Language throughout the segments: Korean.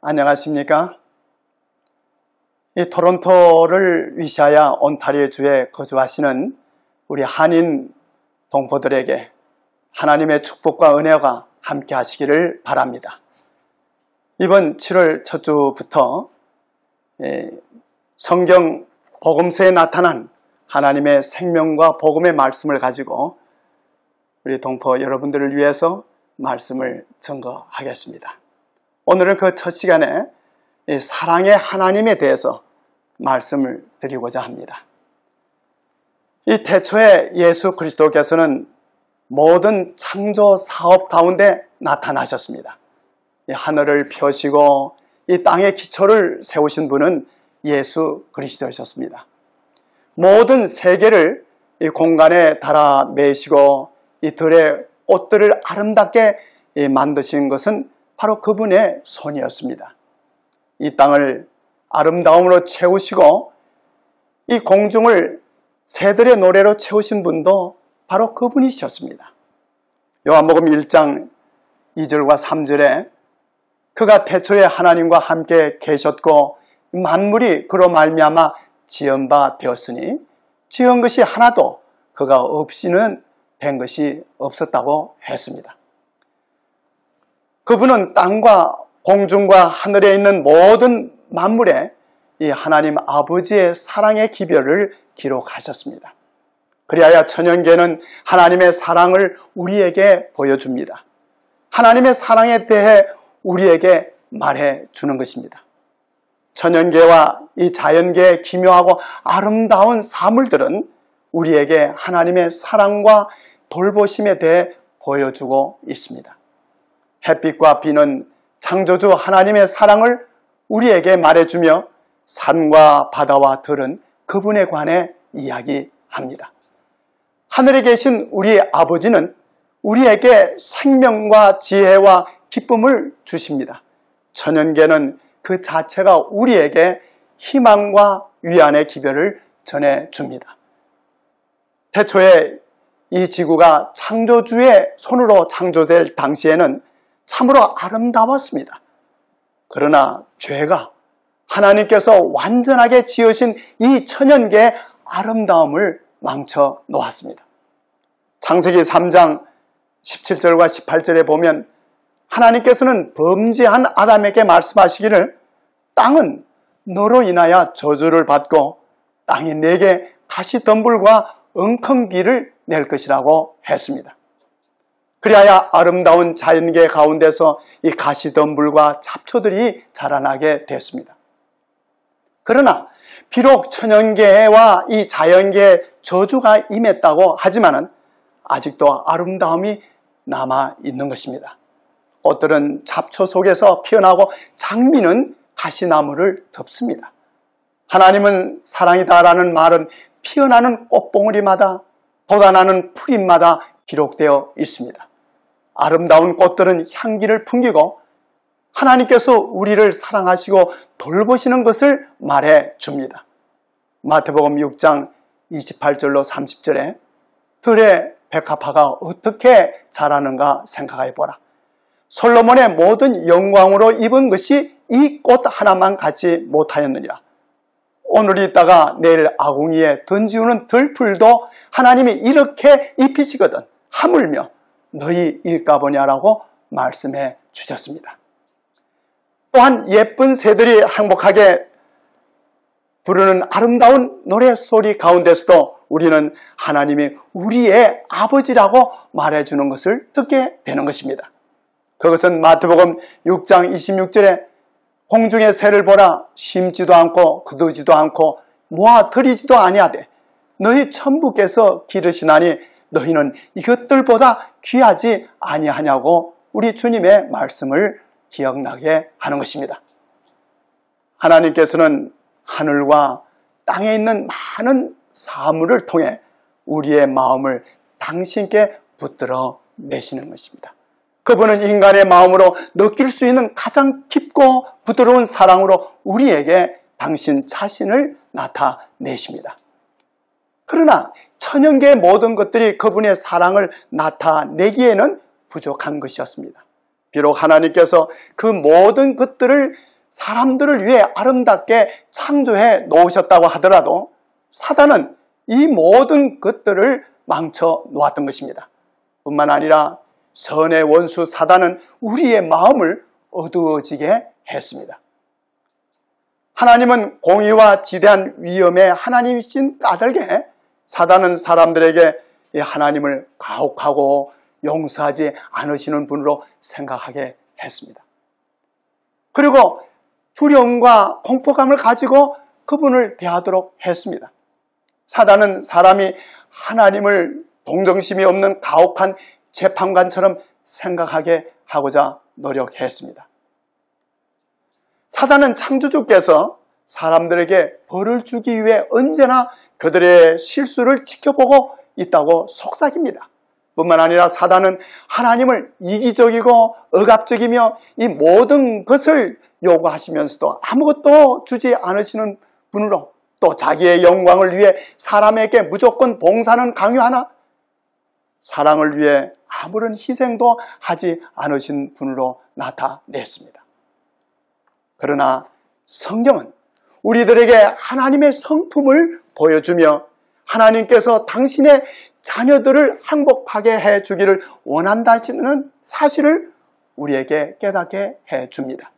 안녕하십니까? 이 토론토를 위시하여 온타리오주에 거주하시는 우리 한인 동포들에게 하나님의 축복과 은혜가 함께 하시기를 바랍니다. 이번 7월 첫 주부터 성경 복음서에 나타난 하나님의 생명과 복음의 말씀을 가지고 우리 동포 여러분들을 위해서 말씀을 증거하겠습니다. 오늘은 그 첫 시간에 사랑의 하나님에 대해서 말씀을 드리고자 합니다. 이 태초에 예수 그리스도께서는 모든 창조 사업 가운데 나타나셨습니다. 이 하늘을 펴시고 이 땅의 기초를 세우신 분은 예수 그리스도셨습니다. 모든 세계를 이 공간에 달아 매시고 이 들의 꽃들을 아름답게 만드신 것은 바로 그분의 손이었습니다. 이 땅을 아름다움으로 채우시고 이 공중을 새들의 노래로 채우신 분도 바로 그분이셨습니다. 요한복음 1장 2절과 3절에 그가 태초에 하나님과 함께 계셨고 만물이 그로 말미암아 지은 바 되었으니 지은 것이 하나도 그가 없이는 된 것이 없었다고 했습니다. 그분은 땅과 공중과 하늘에 있는 모든 만물에 이 하나님 아버지의 사랑의 기별을 기록하셨습니다. 그리하여 천연계는 하나님의 사랑을 우리에게 보여줍니다. 하나님의 사랑에 대해 우리에게 말해주는 것입니다. 천연계와 이 자연계의 기묘하고 아름다운 사물들은 우리에게 하나님의 사랑과 돌보심에 대해 보여주고 있습니다. 햇빛과 비는 창조주 하나님의 사랑을 우리에게 말해주며 산과 바다와 들은 그분에 관해 이야기합니다. 하늘에 계신 우리 아버지는 우리에게 생명과 지혜와 기쁨을 주십니다. 천연계는 그 자체가 우리에게 희망과 위안의 기별을 전해줍니다. 태초에 이 지구가 창조주의 손으로 창조될 당시에는 참으로 아름다웠습니다. 그러나 죄가 하나님께서 완전하게 지으신 이 천연계의 아름다움을 망쳐 놓았습니다. 창세기 3장 17절과 18절에 보면 하나님께서는 범죄한 아담에게 말씀하시기를 땅은 너로 인하여 저주를 받고 땅이 내게 가시덤불과 엉겅비를 낼 것이라고 했습니다. 그리하여 아름다운 자연계 가운데서 이 가시덤불과 잡초들이 자라나게 됐습니다. 그러나 비록 천연계와 이 자연계에 저주가 임했다고 하지만은 아직도 아름다움이 남아 있는 것입니다. 꽃들은 잡초 속에서 피어나고 장미는 가시나무를 덮습니다. 하나님은 사랑이다라는 말은 피어나는 꽃봉오리마다 돋아나는 풀잎마다 기록되어 있습니다. 아름다운 꽃들은 향기를 풍기고 하나님께서 우리를 사랑하시고 돌보시는 것을 말해 줍니다. 마태복음 6장 28절로 30절에 들의 백합화가 어떻게 자라는가 생각해 보라. 솔로몬의 모든 영광으로 입은 것이 이 꽃 하나만 갖지 못하였느니라. 오늘 있다가 내일 아궁이에 던지우는 들풀도 하나님이 이렇게 입히시거든 하물며 너희 일까보냐라고 말씀해 주셨습니다. 또한 예쁜 새들이 행복하게 부르는 아름다운 노래소리 가운데서도 우리는 하나님이 우리의 아버지라고 말해주는 것을 듣게 되는 것입니다. 그것은 마태복음 6장 26절에 공중의 새를 보라 심지도 않고 거두지도 않고 모아 들이지도 아니하되 너희 천부께서 기르시나니 너희는 이것들보다 귀하지 아니하냐고 우리 주님의 말씀을 기억나게 하는 것입니다. 하나님께서는 하늘과 땅에 있는 많은 사물을 통해 우리의 마음을 당신께 붙들어 내시는 것입니다. 그분은 인간의 마음으로 느낄 수 있는 가장 깊고 부드러운 사랑으로 우리에게 당신 자신을 나타내십니다. 그러나 천연계의 모든 것들이 그분의 사랑을 나타내기에는 부족한 것이었습니다. 비록 하나님께서 그 모든 것들을 사람들을 위해 아름답게 창조해 놓으셨다고 하더라도 사단은 이 모든 것들을 망쳐 놓았던 것입니다. 뿐만 아니라 선의 원수 사단은 우리의 마음을 어두워지게 했습니다. 하나님은 공의와 지대한 위엄에 하나님이신 까닭에 사단은 사람들에게 하나님을 가혹하고 용서하지 않으시는 분으로 생각하게 했습니다. 그리고 두려움과 공포감을 가지고 그분을 대하도록 했습니다. 사단은 사람이 하나님을 동정심이 없는 가혹한 재판관처럼 생각하게 하고자 노력했습니다. 사단은 창조주께서 사람들에게 벌을 주기 위해 언제나 그들의 실수를 지켜보고 있다고 속삭입니다. 뿐만 아니라 사단은 하나님을 이기적이고 억압적이며 이 모든 것을 요구하시면서도 아무것도 주지 않으시는 분으로, 또 자기의 영광을 위해 사람에게 무조건 봉사는 강요하나 사랑을 위해 아무런 희생도 하지 않으신 분으로 나타냈습니다. 그러나 성경은 우리들에게 하나님의 성품을 보여주며 하나님께서 당신의 자녀들을 행복하게 해주기를 원한다는 사실을 우리에게 깨닫게 해줍니다.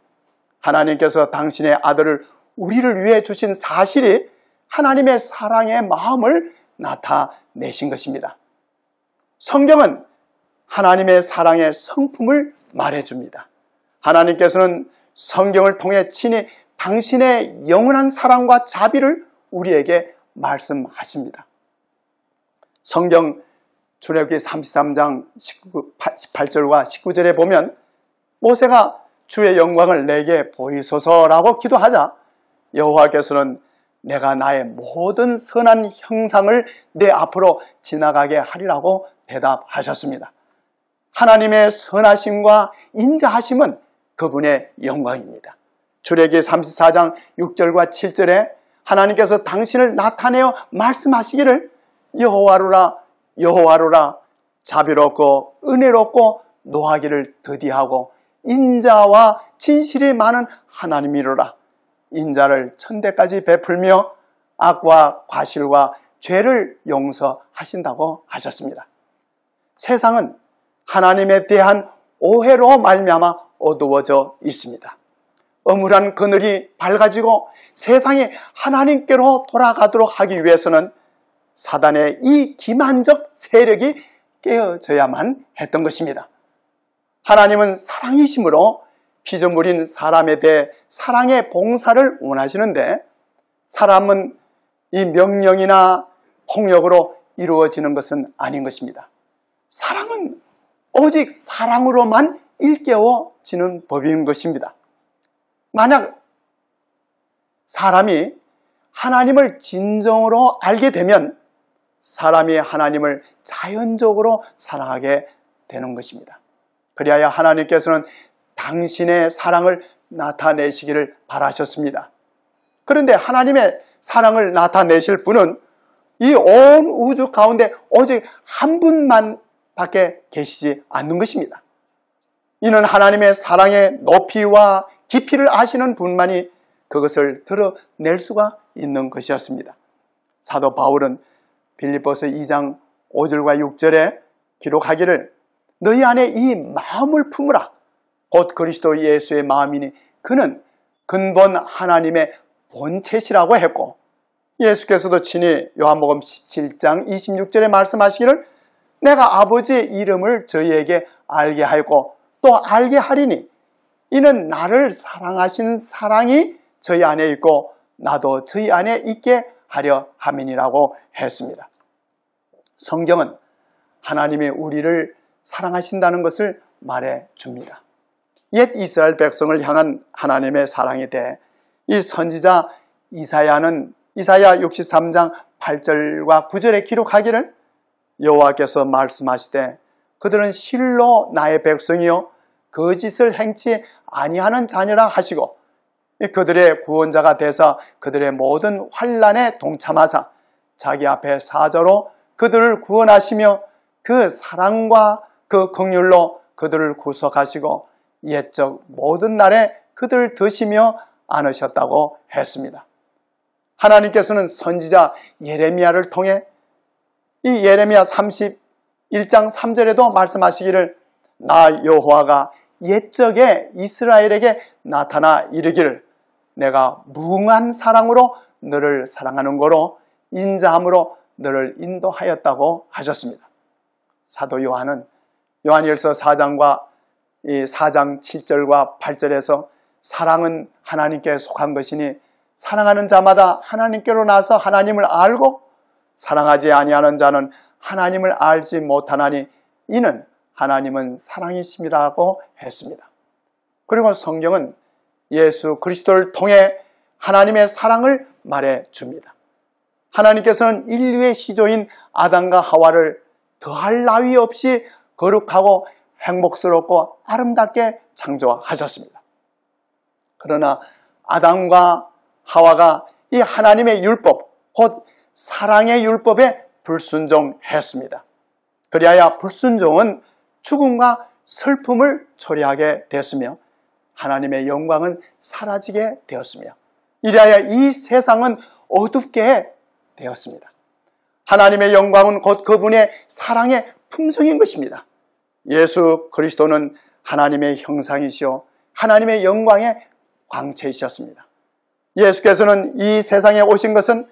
하나님께서 당신의 아들을 우리를 위해 주신 사실이 하나님의 사랑의 마음을 나타내신 것입니다. 성경은 하나님의 사랑의 성품을 말해줍니다. 하나님께서는 성경을 통해 친히 당신의 영원한 사랑과 자비를 우리에게 말씀하십니다. 성경 출애굽기 33장 18절과 19절에 보면 모세가 주의 영광을 내게 보이소서라고 기도하자 여호와께서는 내가 나의 모든 선한 형상을 내 앞으로 지나가게 하리라고 대답하셨습니다. 하나님의 선하심과 인자하심은 그분의 영광입니다. 출애굽기 34장 6절과 7절에 하나님께서 당신을 나타내어 말씀하시기를 여호와로라 여호와로라 자비롭고 은혜롭고 노하기를 더디하고 인자와 진실이 많은 하나님이로라. 인자를 천대까지 베풀며 악과 과실과 죄를 용서하신다고 하셨습니다. 세상은 하나님에 대한 오해로 말미암아 어두워져 있습니다. 어물한 그늘이 밝아지고 세상이 하나님께로 돌아가도록 하기 위해서는 사단의 이 기만적 세력이 깨어져야만 했던 것입니다. 하나님은 사랑이심으로 피조물인 사람에 대해 사랑의 봉사를 원하시는데 사람은 이 명령이나 폭력으로 이루어지는 것은 아닌 것입니다. 사랑은 오직 사랑으로만 일깨워지는 법인 것입니다. 만약 사람이 하나님을 진정으로 알게 되면 사람이 하나님을 자연적으로 사랑하게 되는 것입니다. 그리하여 하나님께서는 당신의 사랑을 나타내시기를 바라셨습니다. 그런데 하나님의 사랑을 나타내실 분은 이 온 우주 가운데 오직 한 분만 밖에 계시지 않는 것입니다. 이는 하나님의 사랑의 높이와 깊이를 아시는 분만이 그것을 드러낼 수가 있는 것이었습니다. 사도 바울은 빌립보서 2장 5절과 6절에 기록하기를 너희 안에 이 마음을 품으라. 곧 그리스도 예수의 마음이니 그는 근본 하나님의 본체시라고 했고 예수께서도 친히 요한복음 17장 26절에 말씀하시기를 내가 아버지의 이름을 저희에게 알게 하였고 또 알게 하리니 이는 나를 사랑하신 사랑이 저희 안에 있고 나도 저희 안에 있게 하려 함이니라고 했습니다. 성경은 하나님이 우리를 사랑하신다는 것을 말해줍니다. 옛 이스라엘 백성을 향한 하나님의 사랑에 대해 이 선지자 이사야는 이사야 63장 8절과 9절에 기록하기를 여호와께서 말씀하시되 그들은 실로 나의 백성이요 거짓을 행치 아니하는 자녀라 하시고 그들의 구원자가 되사 그들의 모든 환난에 동참하사 자기 앞에 사자로 그들을 구원하시며 그 사랑과 그 긍휼로 그들을 구속하시고 옛적 모든 날에 그들 드시며 안으셨다고 했습니다. 하나님께서는 선지자 예레미야를 통해 이 예레미야 31장 3절에도 말씀하시기를 나 여호와가 옛적에 이스라엘에게 나타나 이르기를 내가 무궁한 사랑으로 너를 사랑하는 거로 인자함으로 너를 인도하였다고 하셨습니다. 사도 요한은 요한일서 4장 7절과 8절에서 사랑은 하나님께 속한 것이니 사랑하는 자마다 하나님께로 나서 하나님을 알고 사랑하지 아니하는 자는 하나님을 알지 못하나니 이는 하나님은 사랑이심이라고 했습니다. 그리고 성경은 예수 그리스도를 통해 하나님의 사랑을 말해 줍니다. 하나님께서는 인류의 시조인 아담과 하와를 더할 나위 없이 거룩하고 행복스럽고 아름답게 창조하셨습니다. 그러나 아담과 하와가 이 하나님의 율법, 곧 사랑의 율법에 불순종했습니다. 그리하여 불순종은 죽음과 슬픔을 초래하게 되었으며 하나님의 영광은 사라지게 되었으며 이리하여 이 세상은 어둡게 되었습니다. 하나님의 영광은 곧 그분의 사랑의 품성인 것입니다. 예수 그리스도는 하나님의 형상이시오 하나님의 영광의 광채이셨습니다. 예수께서는 이 세상에 오신 것은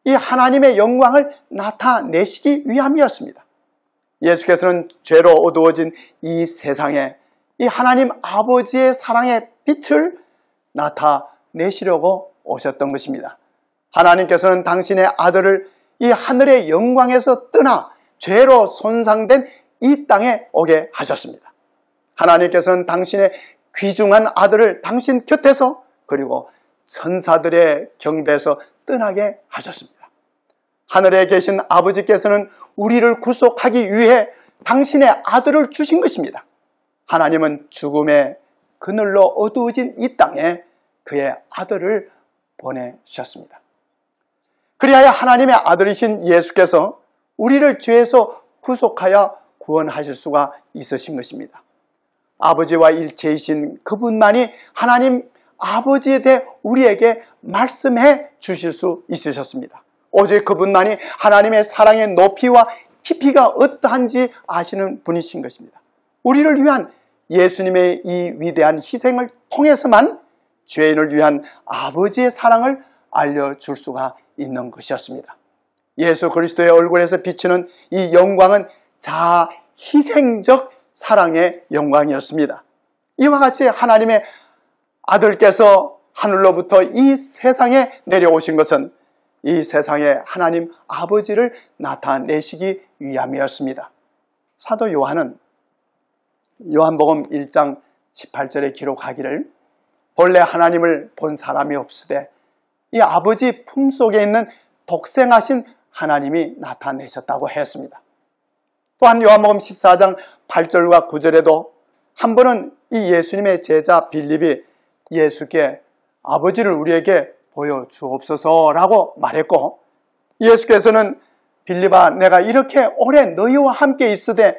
이 하나님의 영광을 나타내시기 위함이었습니다. 예수께서는 죄로 어두워진 이 세상에 이 하나님 아버지의 사랑의 빛을 나타내시려고 오셨던 것입니다. 하나님께서는 당신의 아들을 이 하늘의 영광에서 떠나 죄로 손상된 이 땅에 오게 하셨습니다. 하나님께서는 당신의 귀중한 아들을 당신 곁에서 그리고 천사들의 경배에서 떠나게 하셨습니다. 하늘에 계신 아버지께서는 우리를 구속하기 위해 당신의 아들을 주신 것입니다. 하나님은 죽음의 그늘로 어두워진 이 땅에 그의 아들을 보내셨습니다. 그리하여 하나님의 아들이신 예수께서 우리를 죄에서 구속하여 구원하실 수가 있으신 것입니다. 아버지와 일체이신 그분만이 하나님 아버지에 대해 우리에게 말씀해 주실 수 있으셨습니다. 오직 그분만이 하나님의 사랑의 높이와 깊이가 어떠한지 아시는 분이신 것입니다. 우리를 위한 예수님의 이 위대한 희생을 통해서만 죄인을 위한 아버지의 사랑을 알려줄 수가 있는 것이었습니다. 예수 그리스도의 얼굴에서 비치는 이 영광은 자아 희생적 사랑의 영광이었습니다. 이와 같이 하나님의 아들께서 하늘로부터 이 세상에 내려오신 것은 이 세상에 하나님 아버지를 나타내시기 위함이었습니다. 사도 요한은 요한복음 1장 18절에 기록하기를 본래 하나님을 본 사람이 없으되 이 아버지 품속에 있는 독생하신 하나님이 나타내셨다고 했습니다. 또한 요한복음 14장 8절과 9절에도 한 번은 이 예수님의 제자 빌립이 예수께 아버지를 우리에게 보여주옵소서라고 말했고 예수께서는 빌립아 내가 이렇게 오래 너희와 함께 있으되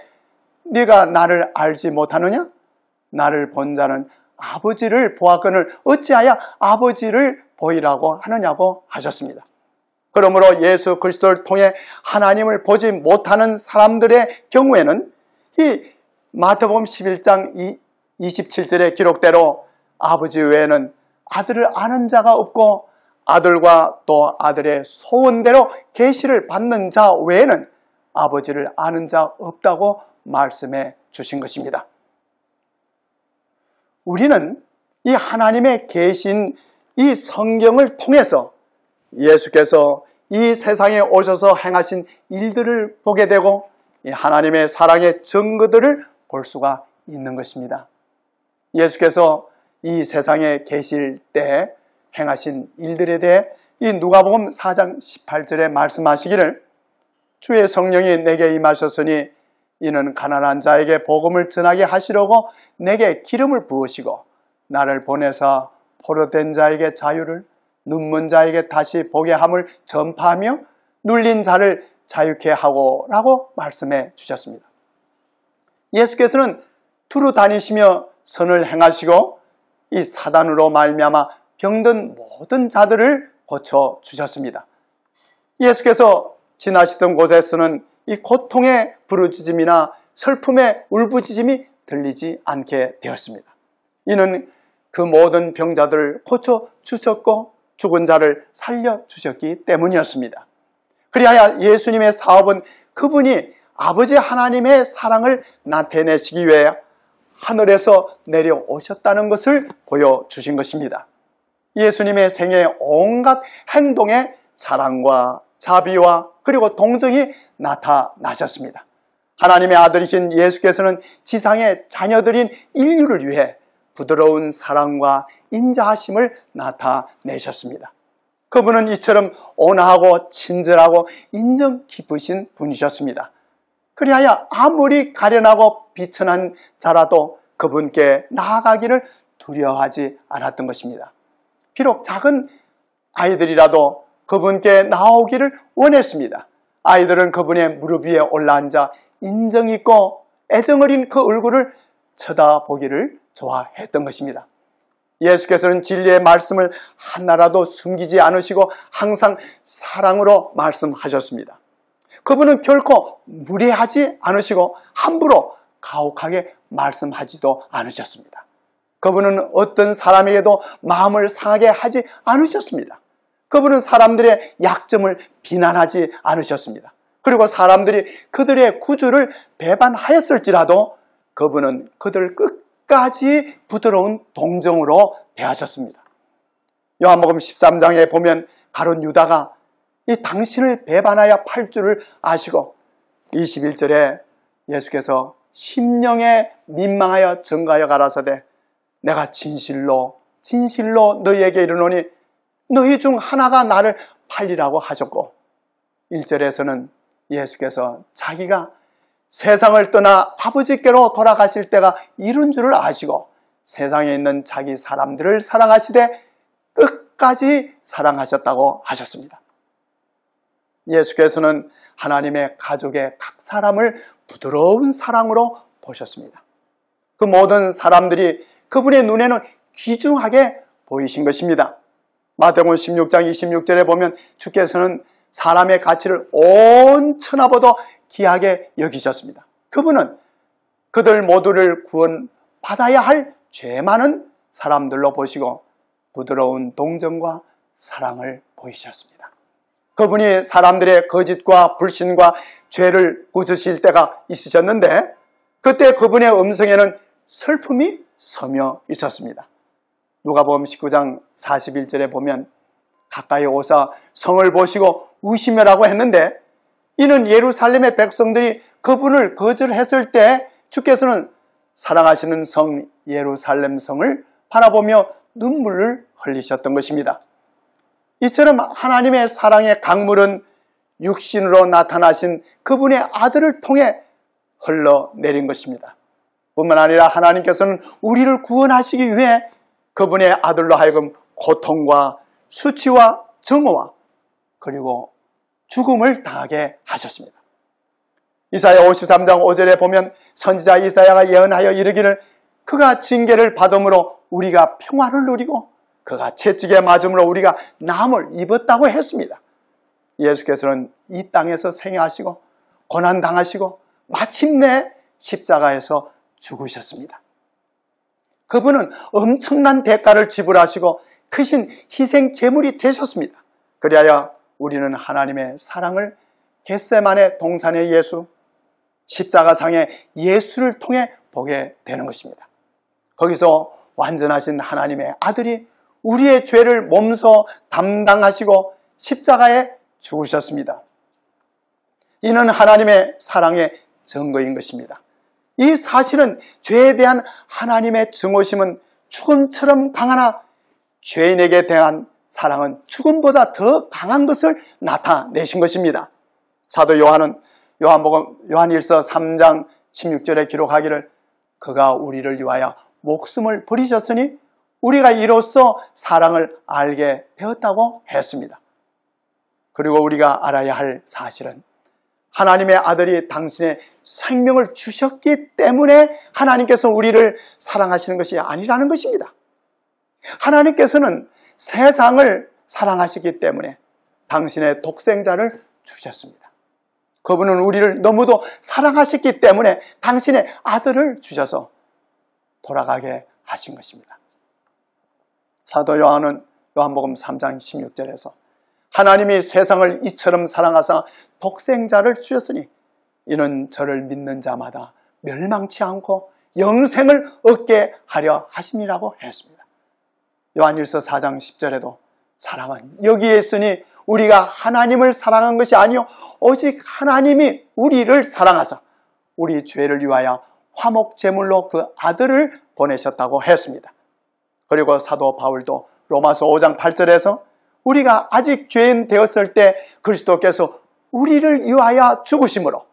네가 나를 알지 못하느냐? 나를 본 자는 아버지를 보았거늘 어찌하여 아버지를 보이라고 하느냐고 하셨습니다. 그러므로 예수 그리스도를 통해 하나님을 보지 못하는 사람들의 경우에는 이 마태복음 11장 27절의 기록대로 아버지 외에는 아들을 아는 자가 없고 아들과 또 아들의 소원대로 계시를 받는 자 외에는 아버지를 아는 자 없다고 말씀해 주신 것입니다. 우리는 이 하나님의 계신 이 성경을 통해서 예수께서 이 세상에 오셔서 행하신 일들을 보게 되고 이 하나님의 사랑의 증거들을 볼 수가 있는 것입니다. 예수께서 이 세상에 계실 때 행하신 일들에 대해 이 누가복음 4장 18절에 말씀하시기를 주의 성령이 내게 임하셨으니 이는 가난한 자에게 복음을 전하게 하시려고 내게 기름을 부으시고 나를 보내사 포로된 자에게 자유를 눈먼 자에게 다시 보게 함을 전파하며 눌린 자를 자유케 하고 라고 말씀해 주셨습니다. 예수께서는 두루 다니시며 선을 행하시고 이 사단으로 말미암아 병든 모든 자들을 고쳐 주셨습니다. 예수께서 지나시던 곳에서는 이 고통의 부르짖음이나 슬픔의 울부짖음이 들리지 않게 되었습니다. 이는 그 모든 병자들을 고쳐 주셨고 죽은 자를 살려 주셨기 때문이었습니다. 그리하여 예수님의 사업은 그분이 아버지 하나님의 사랑을 나타내시기 위해 하늘에서 내려오셨다는 것을 보여주신 것입니다. 예수님의 생애 온갖 행동에 사랑과 자비와 그리고 동정이 나타나셨습니다. 하나님의 아들이신 예수께서는 지상의 자녀들인 인류를 위해 부드러운 사랑과 인자하심을 나타내셨습니다. 그분은 이처럼 온화하고 친절하고 인정 깊으신 분이셨습니다. 그리하여 아무리 가련하고 비천한 자라도 그분께 나아가기를 두려워하지 않았던 것입니다. 비록 작은 아이들이라도 그분께 나오기를 원했습니다. 아이들은 그분의 무릎 위에 올라앉아 인정 있고 애정 어린 그 얼굴을 쳐다보기를 좋아했던 것입니다. 예수께서는 진리의 말씀을 하나라도 숨기지 않으시고 항상 사랑으로 말씀하셨습니다. 그분은 결코 무례하지 않으시고 함부로 가혹하게 말씀하지도 않으셨습니다. 그분은 어떤 사람에게도 마음을 상하게 하지 않으셨습니다. 그분은 사람들의 약점을 비난하지 않으셨습니다. 그리고 사람들이 그들의 구주를 배반하였을지라도 그분은 그들을 끝까지 부드러운 동정으로 대하셨습니다. 요한복음 13장에 보면 가룟 유다가 이 당신을 배반하여 팔 줄을 아시고 21절에 예수께서 심령에 민망하여 전가하여 가라사대 내가 진실로 너희에게 이르노니 너희 중 하나가 나를 팔리라고 하셨고 1절에서는 예수께서 자기가 세상을 떠나 아버지께로 돌아가실 때가 이른 줄을 아시고 세상에 있는 자기 사람들을 사랑하시되 끝까지 사랑하셨다고 하셨습니다. 예수께서는 하나님의 가족의 각 사람을 부드러운 사랑으로 보셨습니다. 그 모든 사람들이 그분의 눈에는 귀중하게 보이신 것입니다. 마태복음 16장 26절에 보면 주께서는 사람의 가치를 온 천하보다 귀하게 여기셨습니다. 그분은 그들 모두를 구원받아야 할 죄 많은 사람들로 보시고 부드러운 동정과 사랑을 보이셨습니다. 그분이 사람들의 거짓과 불신과 죄를 꾸짖으실 때가 있으셨는데 그때 그분의 음성에는 슬픔이 서며 있었습니다. 누가복음 19장 41절에 보면 가까이 오사 성을 보시고 우시며라고 했는데 이는 예루살렘의 백성들이 그분을 거절했을 때 주께서는 사랑하시는 성 예루살렘 성을 바라보며 눈물을 흘리셨던 것입니다. 이처럼 하나님의 사랑의 강물은 육신으로 나타나신 그분의 아들을 통해 흘러내린 것입니다. 뿐만 아니라 하나님께서는 우리를 구원하시기 위해 그분의 아들로 하여금 고통과 수치와 정오와 그리고 죽음을 당하게 하셨습니다. 이사야 53장 5절에 보면 선지자 이사야가 예언하여 이르기를 그가 징계를 받음으로 우리가 평화를 누리고 그가 채찍에 맞음으로 우리가 남을 입었다고 했습니다. 예수께서는 이 땅에서 생애하시고 고난당하시고 마침내 십자가에서 죽으셨습니다. 그분은 엄청난 대가를 지불하시고 크신 희생 제물이 되셨습니다. 그리하여 우리는 하나님의 사랑을 겟세마네 동산의 예수, 십자가상의 예수를 통해 보게 되는 것입니다. 거기서 완전하신 하나님의 아들이 우리의 죄를 몸소 담당하시고 십자가에 죽으셨습니다. 이는 하나님의 사랑의 증거인 것입니다. 이 사실은 죄에 대한 하나님의 증오심은 죽음처럼 강하나 죄인에게 대한 사랑은 죽음보다 더 강한 것을 나타내신 것입니다. 사도 요한은 요한일서 3장 16절에 기록하기를 그가 우리를 위하여 목숨을 버리셨으니 우리가 이로써 사랑을 알게 되었다고 했습니다. 그리고 우리가 알아야 할 사실은 하나님의 아들이 당신의 생명을 주셨기 때문에 하나님께서 우리를 사랑하시는 것이 아니라는 것입니다. 하나님께서는 세상을 사랑하시기 때문에 당신의 독생자를 주셨습니다. 그분은 우리를 너무도 사랑하셨기 때문에 당신의 아들을 주셔서 돌아가게 하신 것입니다. 사도 요한은 요한복음 3장 16절에서 하나님이 세상을 이처럼 사랑하사 독생자를 주셨으니 이는 저를 믿는 자마다 멸망치 않고 영생을 얻게 하려 하심이라고 했습니다. 요한일서 4장 10절에도 사랑은 여기에 있으니 우리가 하나님을 사랑한 것이 아니요 오직 하나님이 우리를 사랑하사 우리 죄를 위하여 화목제물로 그 아들을 보내셨다고 했습니다. 그리고 사도 바울도 로마서 5장 8절에서 우리가 아직 죄인 되었을 때 그리스도께서 우리를 위하여 죽으심으로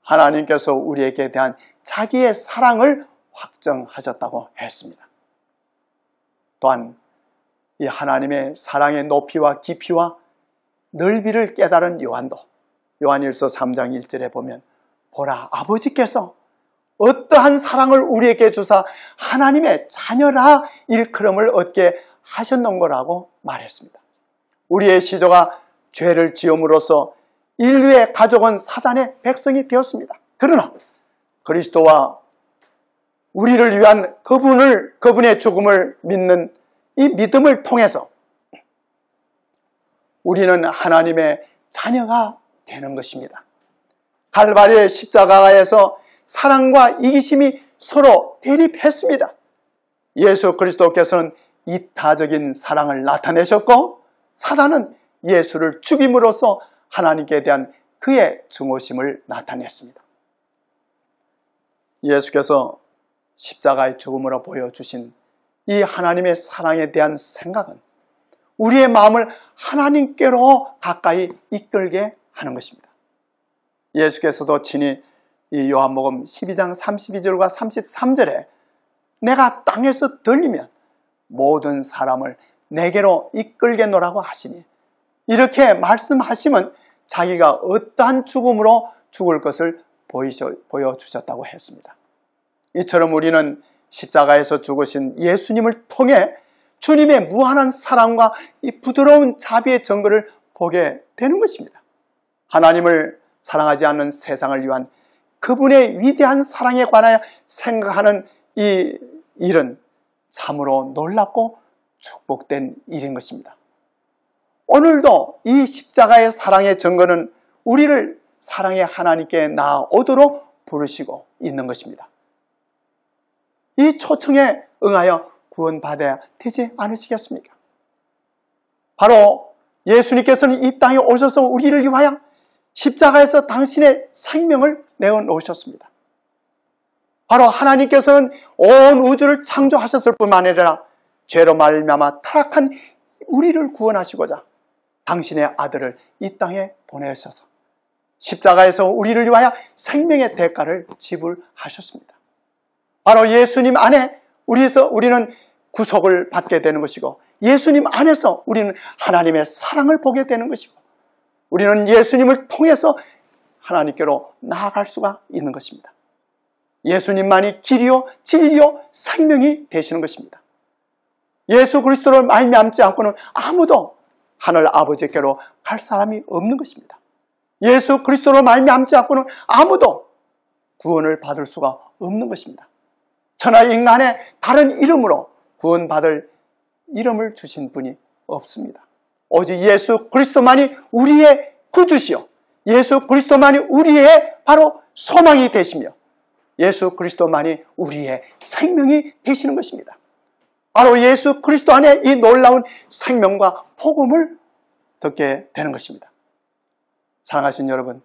하나님께서 우리에게 대한 자기의 사랑을 확정하셨다고 했습니다. 또한 이 하나님의 사랑의 높이와 깊이와 넓이를 깨달은 요한도 요한일서 3장 1절에 보면 보라 아버지께서 어떠한 사랑을 우리에게 주사 하나님의 자녀라 일컬음을 얻게 하셨는 거라고 말했습니다. 우리의 시조가 죄를 지음으로써 인류의 가족은 사단의 백성이 되었습니다. 그러나 그리스도와 우리를 위한 그분의 죽음을 믿는 이 믿음을 통해서 우리는 하나님의 자녀가 되는 것입니다. 갈바리의 십자가에서 사랑과 이기심이 서로 대립했습니다. 예수 그리스도께서는 이타적인 사랑을 나타내셨고 사단은 예수를 죽임으로써 하나님께 대한 그의 증오심을 나타냈습니다. 예수께서 십자가의 죽음으로 보여주신 이 하나님의 사랑에 대한 생각은 우리의 마음을 하나님께로 가까이 이끌게 하는 것입니다. 예수께서도 친히 이 요한복음 12장 32절과 33절에 내가 땅에서 들리면 모든 사람을 내게로 이끌게노라고 하시니 이렇게 말씀하시면 자기가 어떠한 죽음으로 죽을 것을 보여주셨다고 했습니다. 이처럼 우리는 십자가에서 죽으신 예수님을 통해 주님의 무한한 사랑과 이 부드러운 자비의 증거를 보게 되는 것입니다. 하나님을 사랑하지 않는 세상을 위한 그분의 위대한 사랑에 관하여 생각하는 이 일은 참으로 놀랍고 축복된 일인 것입니다. 오늘도 이 십자가의 사랑의 증거는 우리를 사랑의 하나님께 나아오도록 부르시고 있는 것입니다. 이 초청에 응하여 구원받아야 되지 않으시겠습니까? 바로 예수님께서는 이 땅에 오셔서 우리를 위하여 십자가에서 당신의 생명을 내어놓으셨습니다. 바로 하나님께서는 온 우주를 창조하셨을 뿐만 아니라 죄로 말미암아 타락한 우리를 구원하시고자 당신의 아들을 이 땅에 보내셔서 십자가에서 우리를 위하여 생명의 대가를 지불하셨습니다. 바로 예수님 안에 우리는 구속을 받게 되는 것이고 예수님 안에서 우리는 하나님의 사랑을 보게 되는 것이고 우리는 예수님을 통해서 하나님께로 나아갈 수가 있는 것입니다. 예수님만이 길이요 진리요 생명이 되시는 것입니다. 예수 그리스도를 말미암지 않고는 아무도 하늘 아버지께로 갈 사람이 없는 것입니다. 예수 그리스도로 말미암지 않고는 아무도 구원을 받을 수가 없는 것입니다. 천하 인간의 다른 이름으로 구원받을 이름을 주신 분이 없습니다. 오직 예수 그리스도만이 우리의 구주시요 예수 그리스도만이 우리의 바로 소망이 되시며 예수 그리스도만이 우리의 생명이 되시는 것입니다. 바로 예수 그리스도 안에 이 놀라운 생명과 복음을 듣게 되는 것입니다. 사랑하신 여러분,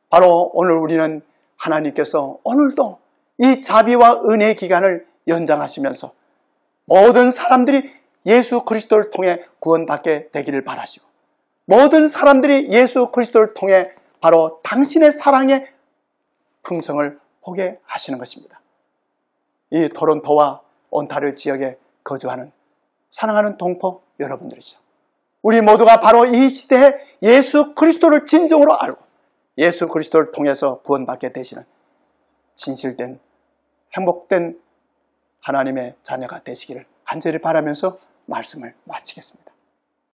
바로 오늘 우리는 하나님께서 오늘도 이 자비와 은혜의 기간을 연장하시면서 모든 사람들이 예수 그리스도를 통해 구원받게 되기를 바라시고 모든 사람들이 예수 그리스도를 통해 바로 당신의 사랑의 풍성을 보게 하시는 것입니다. 이 토론토와 온타리오 지역에 거주하는 사랑하는 동포 여러분들이시죠. 우리 모두가 바로 이 시대에 예수 그리스도를 진정으로 알고 예수 그리스도를 통해서 구원받게 되시는 진실된 행복된 하나님의 자녀가 되시기를 간절히 바라면서 말씀을 마치겠습니다.